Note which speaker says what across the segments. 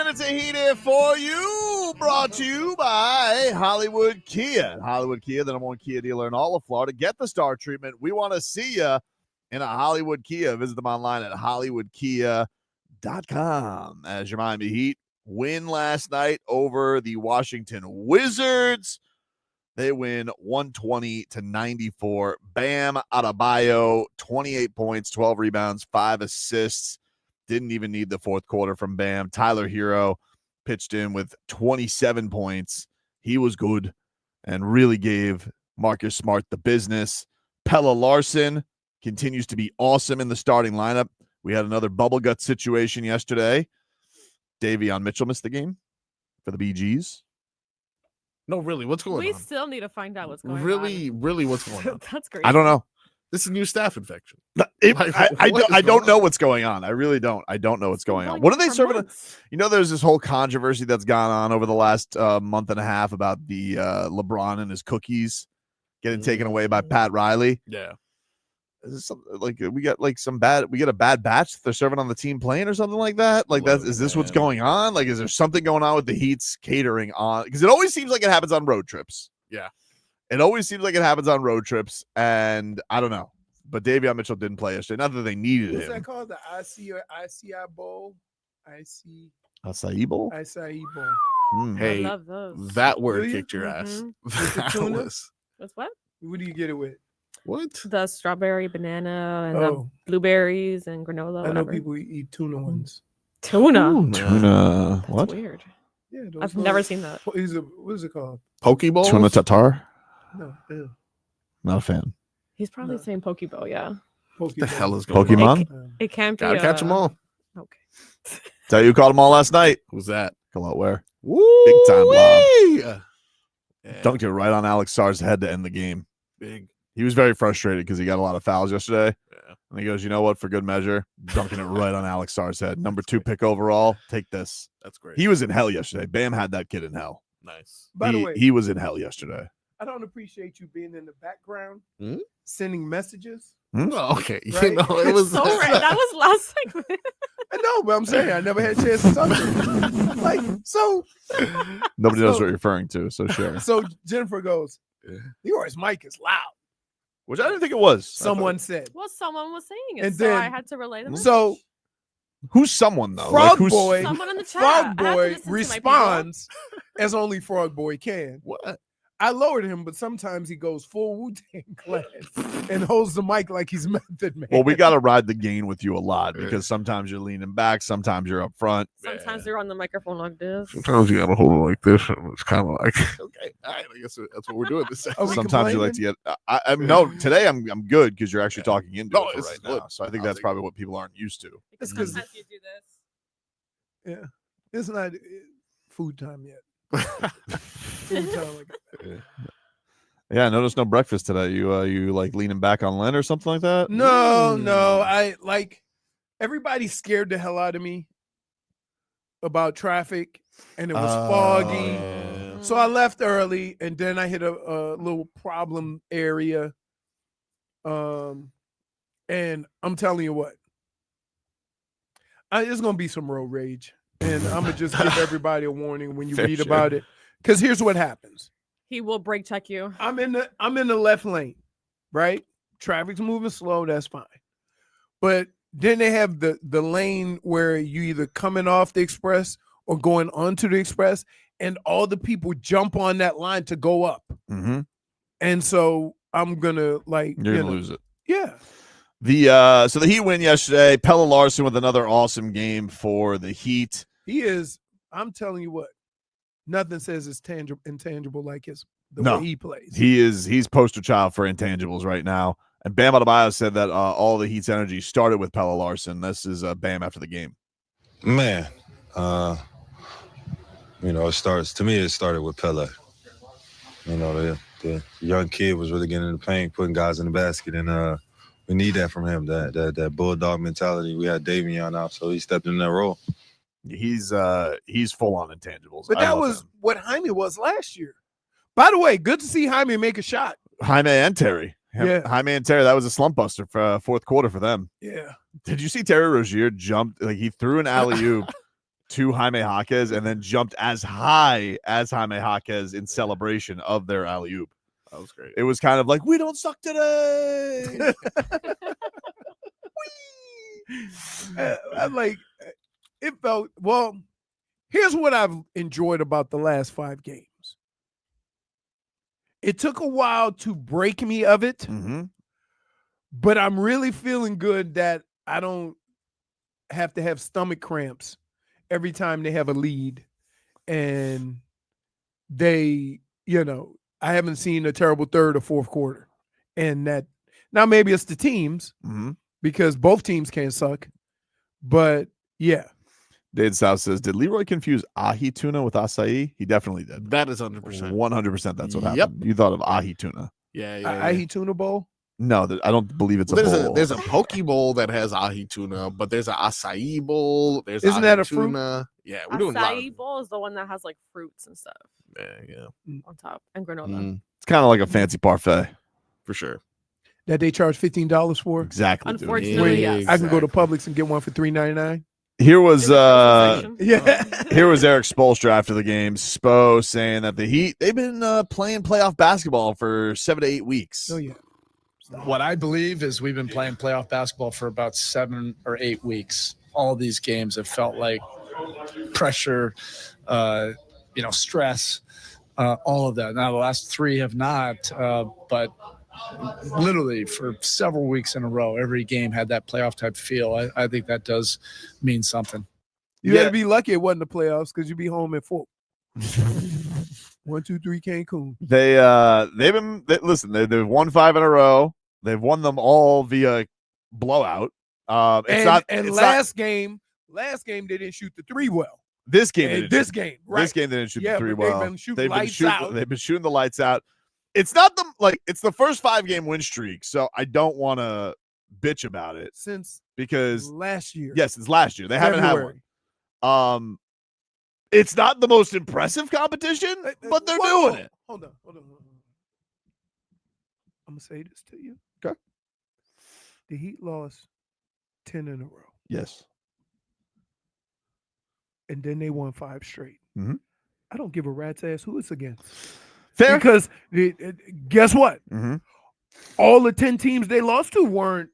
Speaker 1: minutes of heat here for you. Brought to you by Hollywood Kia. Hollywood Kia, the #1 Kia dealer in all of Florida. Get the star treatment. We want to see you in a Hollywood Kia. Visit them online at hollywoodkia.com. As your Miami Heat win last night over the Washington Wizards. They win 120-94. Bam Adebayo, 28 points, 12 rebounds, 5 assists. Didn't even need the fourth quarter from Bam. Tyler Hero pitched in with 27 points. He was good and really gave Marcus Smart the business. Pelle Larsson continues to be awesome in the starting lineup. We had another bubble gut situation yesterday. Davion Mitchell missed the game for the BGs.
Speaker 2: No, really, what's going on?
Speaker 3: We still need to find out what's going on.
Speaker 2: Really, what's going on?
Speaker 3: That's great.
Speaker 1: I don't know.
Speaker 2: This is a new staph infection.
Speaker 1: I don't know what's going on. I really don't. I don't know what's going on. What are they serving? There's this whole controversy that's gone on over the last month and a half about the LeBron and his cookies getting taken away by Pat Riley.
Speaker 2: Yeah.
Speaker 1: Is this we get a bad batch they're serving on the team plane or something like that? Is this what's going on? Is there something going on with the Heat's catering on? Because it always seems like it happens on road trips.
Speaker 2: Yeah.
Speaker 1: It always seems like it happens on road trips, and I don't know. But Davion Mitchell didn't play yesterday. Not that they needed him.
Speaker 4: What's that called? The ICI Bowl?
Speaker 1: Acai Bowl?
Speaker 4: Acai Bowl.
Speaker 2: Hey,
Speaker 3: I love those.
Speaker 2: that word kicked your ass.
Speaker 4: With tuna?
Speaker 3: With what?
Speaker 4: What do you get it with?
Speaker 2: What?
Speaker 3: The strawberry, banana, and the blueberries and granola.
Speaker 4: I know
Speaker 3: whatever.
Speaker 4: people eat tuna ones.
Speaker 3: Tuna.
Speaker 1: Tuna.
Speaker 3: That's
Speaker 1: What?
Speaker 3: weird.
Speaker 4: Yeah,
Speaker 3: I've never seen that.
Speaker 4: What is it called?
Speaker 2: Pokeballs?
Speaker 1: Tuna tartar?
Speaker 4: No, ew.
Speaker 1: Not a fan.
Speaker 3: He's probably saying Pokeball, yeah.
Speaker 2: What the hell is going
Speaker 1: Pokemon?
Speaker 2: on?
Speaker 3: It can't be.
Speaker 2: Gotta catch them all.
Speaker 3: Okay.
Speaker 1: Tell you who caught them all last night.
Speaker 2: Who's that?
Speaker 1: Kalot Ware.
Speaker 2: Woo!
Speaker 1: Big time
Speaker 2: lob. Yeah.
Speaker 1: Dunked it right on Alex Sarr's head to end the game.
Speaker 2: Big.
Speaker 1: He was very frustrated because he got a lot of fouls yesterday.
Speaker 2: Yeah.
Speaker 1: And he goes, you know what? For good measure, dunking it right on Alex Sarr's head. Number 2 pick overall. Take this.
Speaker 2: That's great.
Speaker 1: He was in hell yesterday. Bam had that kid in hell.
Speaker 2: Nice.
Speaker 4: By the way,
Speaker 1: He was in hell yesterday.
Speaker 4: I don't appreciate you being in the background,
Speaker 2: Hmm?
Speaker 4: sending messages.
Speaker 2: Oh, okay.
Speaker 4: Right?
Speaker 2: It was
Speaker 3: So right. That was last segment.
Speaker 4: I know, but I'm saying I never had a chance to talk to him.
Speaker 1: Nobody knows what you're referring to, so sure.
Speaker 4: So Jennifer goes, Leroy's mic is loud.
Speaker 1: Which I didn't think it was.
Speaker 4: Someone said.
Speaker 3: Well, someone was saying it,
Speaker 4: And
Speaker 3: so
Speaker 4: then-
Speaker 3: I had to relay the message.
Speaker 4: So
Speaker 1: Who's someone, though?
Speaker 4: Frog
Speaker 1: who's,
Speaker 4: Boy,
Speaker 3: Someone in the chat.
Speaker 4: Frog
Speaker 3: I have to
Speaker 4: Boy
Speaker 3: listen to my people.
Speaker 4: responds as only Frog Boy can.
Speaker 2: What?
Speaker 4: I lowered him, but sometimes he goes full Wu-Tang Clan and holds the mic like he's Method Man.
Speaker 1: Well, we got to ride the gain with you a lot because sometimes you're leaning back, sometimes you're up front.
Speaker 3: Sometimes they're on the microphone like this.
Speaker 2: Sometimes you gotta hold it like this, and it's kind of like, okay, all right, I guess that's what we're doing this.
Speaker 4: Are we
Speaker 1: Sometimes you like to get. No, today I'm good because you're actually talking into
Speaker 2: No,
Speaker 1: it for
Speaker 2: it's
Speaker 1: right
Speaker 2: good.
Speaker 1: now. So I think
Speaker 2: I'll
Speaker 1: that's
Speaker 2: take
Speaker 1: probably what people aren't used to.
Speaker 4: It's 'cause-
Speaker 3: sometimes you do this.
Speaker 4: Yeah, it's not food time yet. Food time, like,
Speaker 1: Yeah, I noticed no breakfast today. You like leaning back on Len or something like that?
Speaker 4: no. I like everybody's scared the hell out of me about traffic, and it was foggy. So I left early, and then I hit a little problem area. And I'm telling you what, there's gonna be some road rage, and I'm gonna just give everybody a warning when you
Speaker 1: Fair
Speaker 4: read
Speaker 1: share.
Speaker 4: about it. Because here's what happens:
Speaker 3: He will brake check you.
Speaker 4: I'm in the left lane, right? Traffic's moving slow, that's fine. But then they have the lane where you either coming off the express or going onto the express, and all the people jump on that line to go up.
Speaker 1: Mm-hmm.
Speaker 4: And so I'm gonna
Speaker 1: You're gonna lose it.
Speaker 4: Yeah.
Speaker 1: So the Heat win yesterday. Pelle Larsson with another awesome game for the Heat.
Speaker 4: He is, I'm telling you what, nothing says it's intangible like the
Speaker 1: No.
Speaker 4: way he plays.
Speaker 1: He's poster child for intangibles right now. And Bam Adebayo said that all the Heat's energy started with Pelle Larsson. This is Bam after the game.
Speaker 5: Man, it started with Pelle. The young kid was really getting in the paint, putting guys in the basket, and we need that from him, that bulldog mentality. We had Davion out, so he stepped in that role.
Speaker 1: He's full on intangibles.
Speaker 4: But
Speaker 1: I
Speaker 4: that
Speaker 1: love
Speaker 4: was
Speaker 1: him.
Speaker 4: what Jaime was last year. By the way, good to see Jaime make a shot.
Speaker 1: Jaime and Terry.
Speaker 4: Yeah.
Speaker 1: Jaime and Terry, that was a slump buster for fourth quarter for them.
Speaker 4: Yeah.
Speaker 1: Did you see Terry Rozier jumped? Like he threw an alley-oop to Jaime Jaquez and then jumped as high as Jaime Jaquez in celebration of their alley-oop.
Speaker 2: That was great.
Speaker 1: It was kind of like, we don't suck today.
Speaker 4: I'm like, it felt, well, here's what I've enjoyed about the last 5 games. It took a while to break me of it, but I'm really feeling good that I don't have to have stomach cramps every time they have a lead. And they, I haven't seen a terrible third or fourth quarter. And that, now maybe it's the teams because both teams can suck. But yeah.
Speaker 1: Dade South says, did Leroy confuse ahi tuna with acai? He definitely did.
Speaker 2: That is 100%.
Speaker 1: 100% that's what happened. You thought of ahi tuna.
Speaker 2: Yeah.
Speaker 4: Ahi tuna bowl?
Speaker 1: No, I don't believe it's a bowl.
Speaker 2: There's a poke bowl that has ahi tuna, but there's an acai bowl.
Speaker 4: Isn't that a fruit?
Speaker 2: Tuna. Yeah, we're doing a lot.
Speaker 3: Acai bowl is the one that has like fruits and stuff on top and granola.
Speaker 1: It's kind of like a fancy parfait.
Speaker 2: For sure.
Speaker 4: That they charge $15 for?
Speaker 1: Exactly.
Speaker 3: Unfortunately, yes.
Speaker 4: I can go to Publix and get one for $3.99.
Speaker 1: Here was
Speaker 4: yeah.
Speaker 1: Here was Eric Spoelstra after the game. Spo saying that the Heat, they've been playing playoff basketball for 7 to 8 weeks.
Speaker 4: Oh yeah.
Speaker 6: What I believe is we've been playing playoff basketball for about 7 or 8 weeks. All of these games have felt like pressure, stress, all of that. Now the last 3 have not, but literally for several weeks in a row, every game had that playoff type feel. I think that does mean something.
Speaker 4: You got to be lucky it wasn't the playoffs because you'd be home at 4. 1, 2, 3 Cancun.
Speaker 1: They've won 5 in a row. They've won them all via blowout. Last
Speaker 4: game they didn't shoot the 3 well.
Speaker 1: This game they didn't
Speaker 4: they didn't shoot
Speaker 1: the 3 well.
Speaker 4: They've been shooting lights out.
Speaker 1: They've been shooting the lights out. It's not it's the first 5-game win streak, so I don't want to bitch about it because
Speaker 4: last year.
Speaker 1: Yes, it's last year. They haven't had one. It's not the most impressive competition, but they're doing it.
Speaker 4: Hold on. I'm gonna say this to you.
Speaker 1: Okay.
Speaker 4: The Heat lost 10 in a row.
Speaker 1: Yes.
Speaker 4: And then they won 5 straight. I don't give a rat's ass who it's against.
Speaker 1: Fair.
Speaker 4: Because guess what? All the 10 teams they lost to weren't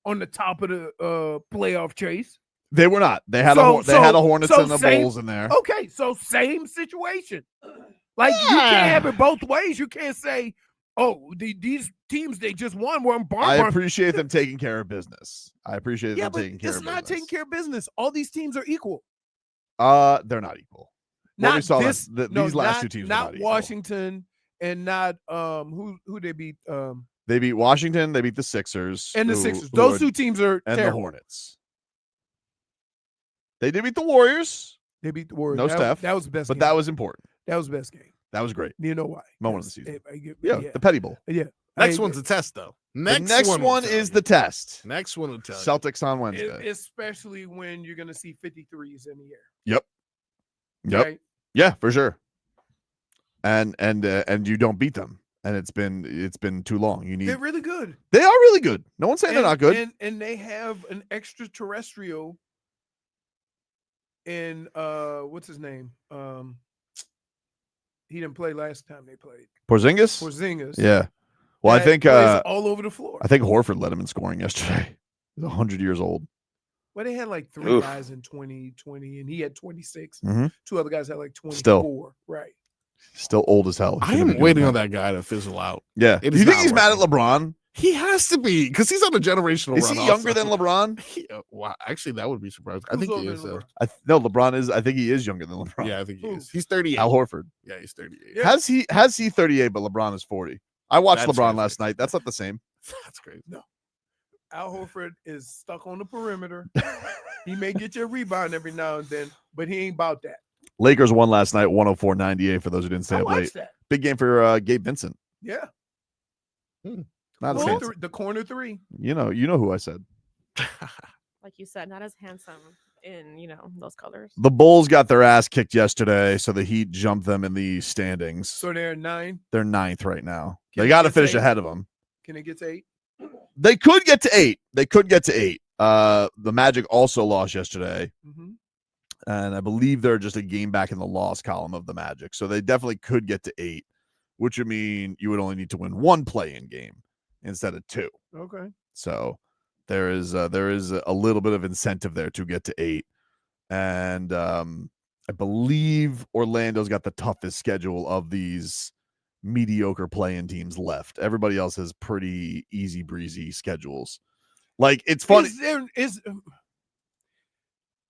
Speaker 4: on the top of the playoff chase.
Speaker 1: They were not. They had the Hornets and the Bulls in there.
Speaker 4: Okay, so same situation. Like you can't have it both ways. You can't say, "Oh, these teams they just won were on
Speaker 1: I appreciate them taking care of business. I appreciate them taking care of business.
Speaker 4: It's not taking care of business. All these teams are equal.
Speaker 1: They're not equal.
Speaker 4: These last
Speaker 1: 2 teams,
Speaker 4: not Washington, and not who they beat.
Speaker 1: They beat Washington. They beat the Sixers
Speaker 4: and the Sixers. Those 2 teams are
Speaker 1: and
Speaker 4: terrible.
Speaker 1: the Hornets. They did beat the Warriors.
Speaker 4: They beat the Warriors.
Speaker 1: No Steph.
Speaker 4: That was the best.
Speaker 1: But
Speaker 4: game.
Speaker 1: that was important.
Speaker 4: That was the best game.
Speaker 1: That was great.
Speaker 4: You know why?
Speaker 1: Moment of the season.
Speaker 4: Yeah,
Speaker 1: the Petty Bowl.
Speaker 4: Yeah.
Speaker 2: Next one's a test, though.
Speaker 1: The next one is the test.
Speaker 2: Next one will tell you.
Speaker 1: Celtics on Wednesday.
Speaker 4: Especially when you're going to see 53s in the air.
Speaker 1: Yep.
Speaker 4: Right?
Speaker 1: Yeah, for sure. And you don't beat them. And it's been too long.
Speaker 4: They're really good.
Speaker 1: They are really good. No one's saying they're not good.
Speaker 4: And they have an extraterrestrial in what's his name? He didn't play last time they played.
Speaker 1: Porzingis? Yeah. Well, I think
Speaker 4: all over the floor.
Speaker 1: I think Horford led him in scoring yesterday. He's 100 years old.
Speaker 4: Well, they had like 3 guys in 2020, and he had 26. 2 other guys had like 24.
Speaker 1: Still.
Speaker 4: Right.
Speaker 1: Still old as hell.
Speaker 2: I am waiting on that guy to fizzle out.
Speaker 1: Yeah. Do you think he's mad at LeBron?
Speaker 2: He has to be because he's on a generational run.
Speaker 1: Is he younger than LeBron?
Speaker 2: Wow, actually, that would be surprising. I think he is.
Speaker 1: No, LeBron is. I think he is younger than LeBron.
Speaker 2: Yeah, I think he is. He's 38.
Speaker 1: Al Horford.
Speaker 2: Yeah, he's 38.
Speaker 1: Yeah. Has he 38? But LeBron is 40. I watched LeBron last night. That's not the same.
Speaker 2: That's crazy.
Speaker 4: No. Al Horford is stuck on the perimeter. He may get you a rebound every now and then, but he ain't about that.
Speaker 1: Lakers won last night, 104-98. For those who didn't stay up late.
Speaker 4: That.
Speaker 1: Big game for Gabe Vincent.
Speaker 4: Yeah.
Speaker 1: Not as handsome.
Speaker 4: The corner 3.
Speaker 1: You know who I said.
Speaker 3: Like you said, not as handsome in those colors.
Speaker 1: The Bulls got their ass kicked yesterday, so the Heat jumped them in the standings.
Speaker 4: So they're 9.
Speaker 1: They're 9th right now. They got to finish ahead of them.
Speaker 4: Can they get to 8?
Speaker 1: They could get to 8. The Magic also lost yesterday. And I believe they're just a game back in the loss column of the Magic. So they definitely could get to 8, which would mean you would only need to win 1 play-in game instead of 2.
Speaker 4: Okay.
Speaker 1: So there is a little bit of incentive there to get to 8. And I believe Orlando's got the toughest schedule of these mediocre play-in teams left. Everybody else has pretty easy breezy schedules. Like, it's funny.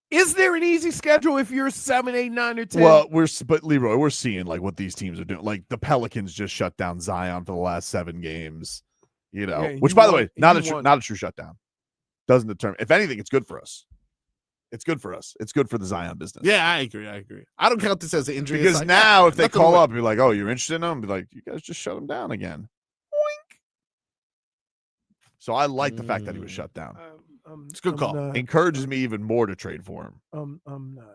Speaker 4: Is there an easy schedule if you're 7, 8, 9, or 10?
Speaker 1: Well, but Leroy, we're seeing like what these teams are doing. Like the Pelicans just shut down Zion for the last 7 games. Which, by the way, not a true shutdown. Doesn't determine. If anything, it's good for us. It's good for us. It's good for the Zion business.
Speaker 2: Yeah, I agree. I don't count this as an injury.
Speaker 1: Because now if they call up and be like, oh, you're interested in them, be like, you guys just shut them down again. Boink. So I like the fact that he was shut down.
Speaker 2: It's a good call.
Speaker 1: Encourages me even more to trade for him.
Speaker 4: I'm not.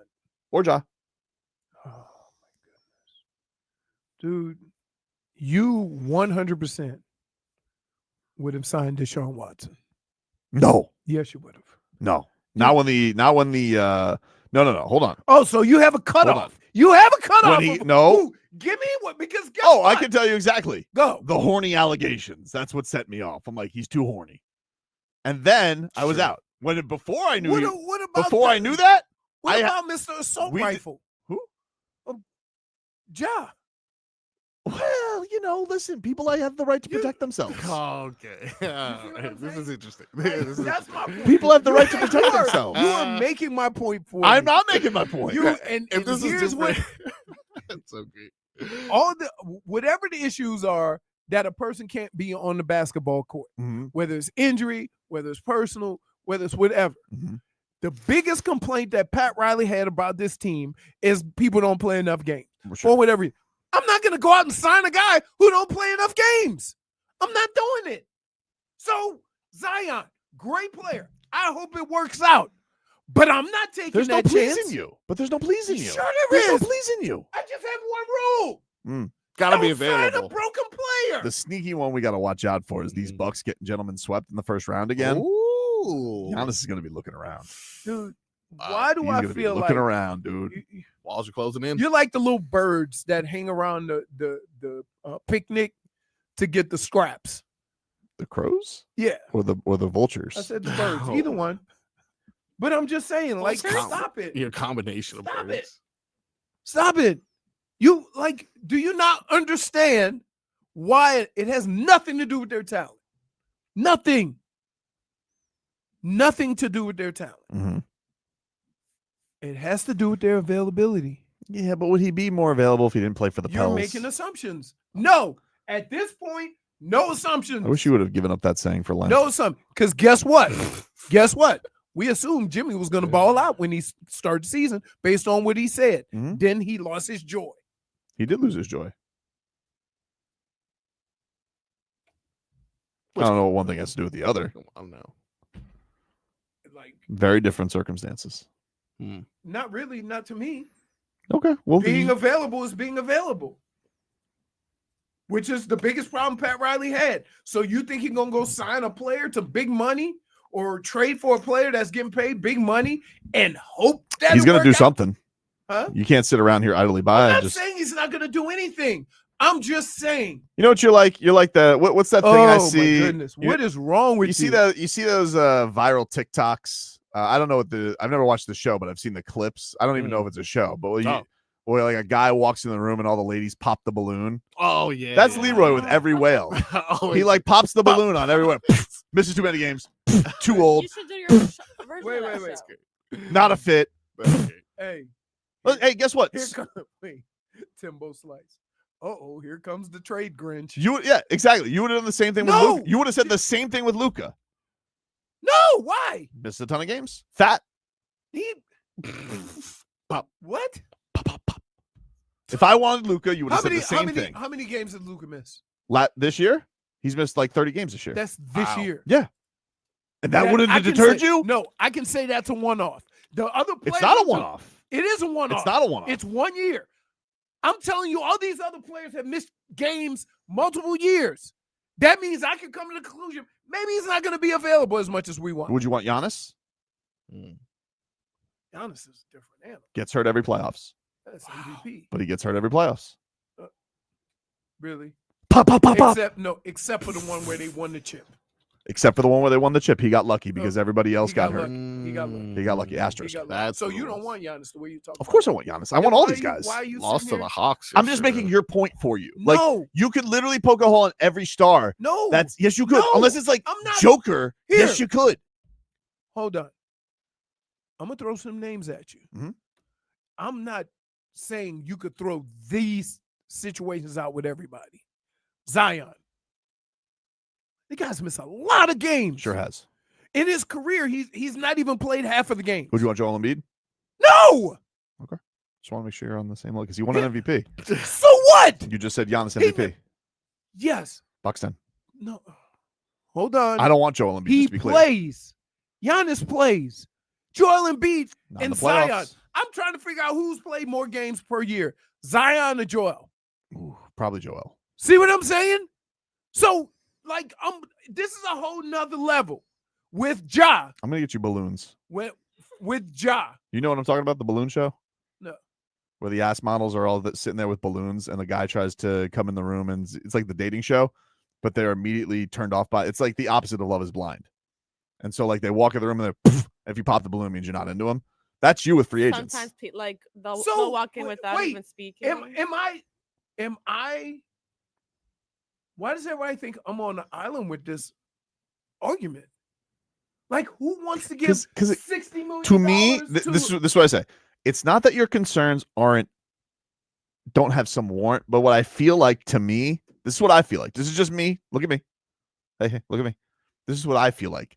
Speaker 1: Or Ja.
Speaker 4: Oh my goodness. Dude, you 100% would have signed Deshaun Watson.
Speaker 1: No.
Speaker 4: Yes, you would have.
Speaker 1: No. Not when the no. Hold on.
Speaker 4: Oh, so you have a cutoff. You have a cutoff. Give me what? Because guess what?
Speaker 1: I can tell you exactly.
Speaker 4: Go.
Speaker 1: The horny allegations. That's what set me off. I'm like, he's too horny. And then I was out. Before I knew I knew that.
Speaker 4: What about Mr. Assault Rifle?
Speaker 1: Who?
Speaker 4: Ja.
Speaker 1: Well, listen, people have the right to protect themselves.
Speaker 2: Okay. This is interesting.
Speaker 4: That's my point.
Speaker 1: People have the right to protect themselves.
Speaker 4: You are making my point for
Speaker 1: I'm
Speaker 4: me.
Speaker 1: not making my point.
Speaker 4: And this is what
Speaker 2: That's okay.
Speaker 4: whatever the issues are that a person can't be on the basketball court, whether it's injury, whether it's personal, whether it's whatever. The biggest complaint that Pat Riley had about this team is people don't play enough games for whatever reason. I'm not going to go out and sign a guy who don't play enough games. I'm not doing it. So Zion, great player. I hope it works out. But I'm not taking
Speaker 1: There's
Speaker 4: that
Speaker 1: no
Speaker 4: chance.
Speaker 1: pleasing you. But there's no pleasing you.
Speaker 4: Sure
Speaker 1: There's
Speaker 4: there is.
Speaker 1: no pleasing you.
Speaker 4: I just have one rule.
Speaker 2: Gotta
Speaker 4: Don't
Speaker 2: be available.
Speaker 4: sign a broken player.
Speaker 1: The sneaky one we got to watch out for is these Bucks getting gentlemen swept in the first round again.
Speaker 2: Ooh.
Speaker 1: Giannis is going to be looking around.
Speaker 4: Dude, why do I feel like
Speaker 1: looking around, dude?
Speaker 2: Walls are closing in.
Speaker 4: You're like the little birds that hang around the picnic to get the scraps.
Speaker 1: The crows?
Speaker 4: Yeah.
Speaker 1: Or the vultures?
Speaker 4: I said the birds, either one. But I'm just saying, like, stop it.
Speaker 2: Your combination of
Speaker 4: Stop
Speaker 2: birds.
Speaker 4: it. Stop it. You do you not understand why it has nothing to do with their talent? Nothing. Nothing to do with their talent. It has to do with their availability.
Speaker 1: Yeah, but would he be more available if he didn't play for the Pels?
Speaker 4: You're making assumptions. No, at this point, no assumptions.
Speaker 1: I wish you would have given up that saying for Lent.
Speaker 4: No assumptions. Because guess what? Guess what? We assumed Jimmy was going to ball out when he started the season based on what he said. Then he lost his joy.
Speaker 1: He did lose his joy. I don't know what one thing has to do with the other.
Speaker 2: I don't know.
Speaker 4: Like,
Speaker 1: very different circumstances.
Speaker 4: Not really, not to me.
Speaker 1: Okay. Well,
Speaker 4: being available is being available, which is the biggest problem Pat Riley had. So you think he's going to go sign a player to big money or trade for a player that's getting paid big money and hope that
Speaker 1: he's going to do something?
Speaker 4: Huh?
Speaker 1: You can't sit around here idly by.
Speaker 4: I'm not saying he's not going to do anything. I'm just saying.
Speaker 1: You know what you're like? You're like the what's that thing I see?
Speaker 4: Oh my goodness! What is wrong with you?
Speaker 1: You see those viral TikToks? I don't know I've never watched the show, but I've seen the clips. I don't even know if it's a show, but where like a guy walks in the room and all the ladies pop the balloon.
Speaker 2: Oh yeah,
Speaker 1: that's Leroy with every whale. He like pops the balloon on every whale. Misses too many games. Too old.
Speaker 3: You should do your version of that show.
Speaker 1: Not a fit.
Speaker 4: Hey,
Speaker 1: hey, guess what?
Speaker 4: Timbo Slice. Here comes the trade Grinch.
Speaker 1: Exactly. You would have done the same thing with Luka. You would have said the same thing with Luka.
Speaker 4: No, why?
Speaker 1: Missed a ton of games. Fat.
Speaker 4: Pop. What?
Speaker 1: Pop. If I wanted Luka, you would have said the same thing.
Speaker 4: How many games did Luka miss?
Speaker 1: This year? He's missed like 30 games this year.
Speaker 4: That's this year.
Speaker 1: Yeah. And that wouldn't have deterred you?
Speaker 4: No, I can say that's a one-off. The other players,
Speaker 1: it's not a one-off.
Speaker 4: It is a one-off.
Speaker 1: It's not a one-off.
Speaker 4: It's 1 year. I'm telling you, all these other players have missed games multiple years. That means I can come to the conclusion maybe he's not going to be available as much as we want.
Speaker 1: Would you want Giannis?
Speaker 4: Giannis is a different animal.
Speaker 1: Gets hurt every playoffs,
Speaker 4: That's MVP.
Speaker 1: but he gets hurt every playoffs.
Speaker 4: Really?
Speaker 1: Pop, pop, pop, pop.
Speaker 4: Except for the one where they won the chip.
Speaker 1: Except for the one where they won the chip. He got lucky because everybody else got hurt.
Speaker 4: Lucky. He got lucky.
Speaker 1: He got lucky. Asterisk.
Speaker 4: He got lucky.
Speaker 2: That's
Speaker 4: So
Speaker 2: what
Speaker 4: you
Speaker 2: it
Speaker 4: don't
Speaker 2: was.
Speaker 4: want Giannis the way you talk.
Speaker 1: Of course I want Giannis. I want all these guys.
Speaker 4: Why are you
Speaker 2: Lost to
Speaker 4: sitting
Speaker 2: the
Speaker 4: here?
Speaker 2: Hawks.
Speaker 1: I'm just
Speaker 2: yesterday.
Speaker 1: making your point for you. Like,
Speaker 4: No.
Speaker 1: you could literally poke a hole in every star.
Speaker 4: No.
Speaker 1: That's yes, you could.
Speaker 4: No,
Speaker 1: Unless it's like
Speaker 4: I'm not-
Speaker 1: Joker.
Speaker 4: Here.
Speaker 1: Yes, you could.
Speaker 4: Hold on. I'm gonna throw some names at you.
Speaker 1: Mhm.
Speaker 4: I'm not saying you could throw these situations out with everybody. Zion. The guy's missed a lot of games.
Speaker 1: Sure has.
Speaker 4: In his career, he's not even played half of the games.
Speaker 1: Would you want Joel Embiid?
Speaker 4: No.
Speaker 1: Just want to make sure you're on the same level because he won an MVP.
Speaker 4: So what?
Speaker 1: You just said Giannis
Speaker 4: He-
Speaker 1: MVP.
Speaker 4: Yes.
Speaker 1: Buxton.
Speaker 4: No. Hold on.
Speaker 1: I don't want Joel Embiid.
Speaker 4: He
Speaker 1: Just to be clear.
Speaker 4: plays. Giannis plays. Joel Embiid
Speaker 1: Not in
Speaker 4: and
Speaker 1: the playoffs.
Speaker 4: Zion. I'm trying to figure out who's played more games per year, Zion or Joel.
Speaker 1: Ooh, probably Joel.
Speaker 4: See what I'm saying? So, like, this is a whole nother level with Ja.
Speaker 1: I'm gonna get you balloons.
Speaker 4: With Ja.
Speaker 1: You know what I'm talking about? The balloon show?
Speaker 4: No.
Speaker 1: Where the ass models are all sitting there with balloons and the guy tries to come in the room and it's like the dating show, but they're immediately turned off by it's like the opposite of Love is Blind. And so like they walk in the room and they're poof, if you pop the balloon it means you're not into them. That's you with free agents.
Speaker 3: Sometimes like they'll
Speaker 4: So,
Speaker 3: walk in without
Speaker 4: wait,
Speaker 3: even speaking.
Speaker 4: Am I why does everybody think I'm on the island with this argument? Like, who wants to give
Speaker 1: 'Cause it-
Speaker 4: $60 million
Speaker 1: To me,
Speaker 4: to
Speaker 1: this is what I say. It's not that your concerns don't have some warrant, but what I feel like to me, this is what I feel like. This is just me. Look at me. Hey, look at me. This is what I feel like.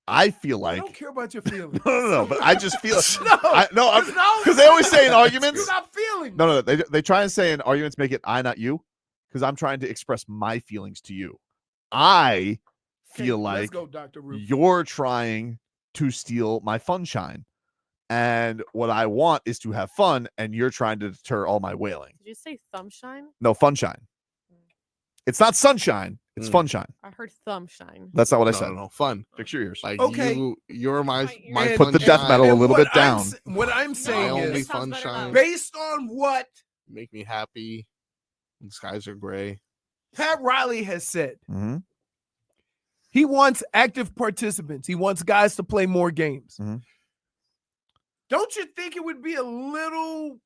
Speaker 1: I feel
Speaker 4: I
Speaker 1: like
Speaker 4: don't care about your feelings.
Speaker 1: no, but I just feel
Speaker 4: No,
Speaker 1: because they always say in arguments.
Speaker 4: You got feelings.
Speaker 1: No, they try and say in arguments make it I not you, because I'm trying to express my feelings to you. I feel
Speaker 4: Let's
Speaker 1: like
Speaker 4: go, Dr. Ruth.
Speaker 1: you're trying to steal my funshine. And what I want is to have fun, and you're trying to deter all my wailing.
Speaker 3: Did you say thumbshine?
Speaker 1: No, funshine. It's not sunshine. It's funshine.
Speaker 3: I heard thumbshine.
Speaker 1: That's not what I
Speaker 2: No,
Speaker 1: said.
Speaker 2: no, fun.
Speaker 1: Fix your ears.
Speaker 2: Like
Speaker 4: Okay.
Speaker 2: you're my
Speaker 4: And-
Speaker 1: Put the death
Speaker 2: sunshine.
Speaker 1: metal a
Speaker 4: And
Speaker 1: little
Speaker 4: what
Speaker 1: bit down.
Speaker 4: What I'm
Speaker 2: My
Speaker 4: saying
Speaker 2: only
Speaker 4: is,
Speaker 3: Sounds better
Speaker 2: sunshine.
Speaker 3: now.
Speaker 4: based on what
Speaker 2: Make me happy. When the skies are gray.
Speaker 4: Pat Riley has said,
Speaker 1: Mhm.
Speaker 4: he wants active participants. He wants guys to play more games.
Speaker 1: Mhm.
Speaker 4: Don't you think it would be a little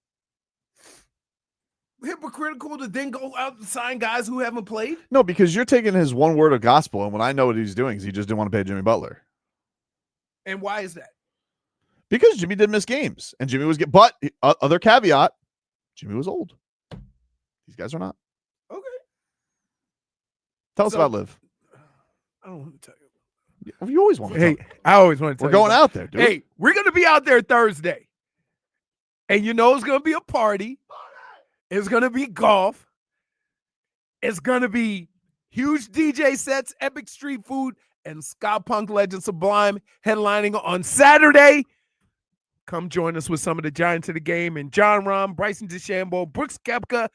Speaker 4: hypocritical to then go out and sign guys who haven't played?
Speaker 1: No, because you're taking his one word of gospel, and when I know what he's doing is he just didn't want to pay Jimmy Butler.
Speaker 4: And why is that?
Speaker 1: Because Jimmy did miss games, and Jimmy was but other caveat, Jimmy was old. These guys are not.
Speaker 4: Okay.
Speaker 1: Tell us
Speaker 4: So-
Speaker 1: about Liv.
Speaker 4: I don't want to tell you.
Speaker 1: You always want to.
Speaker 4: Hey,
Speaker 1: talk.
Speaker 4: I always want to tell
Speaker 1: We're going
Speaker 4: you.
Speaker 1: out there, dude.
Speaker 4: Hey, we're going to be out there Thursday. And you know it's going to be a party. It's going to be golf. It's going to be huge DJ sets, epic street food, and ska punk legend Sublime headlining on Saturday. Come join us with some of the giants of the game and John Rahm, Bryson DeChambeau, Brooks Koepka,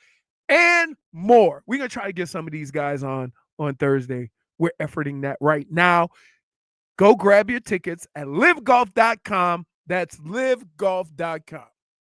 Speaker 4: and more. We're going to try to get some of these guys on Thursday. We're efforting that right now. Go grab your tickets at livegolf.com. That's livegolf.com.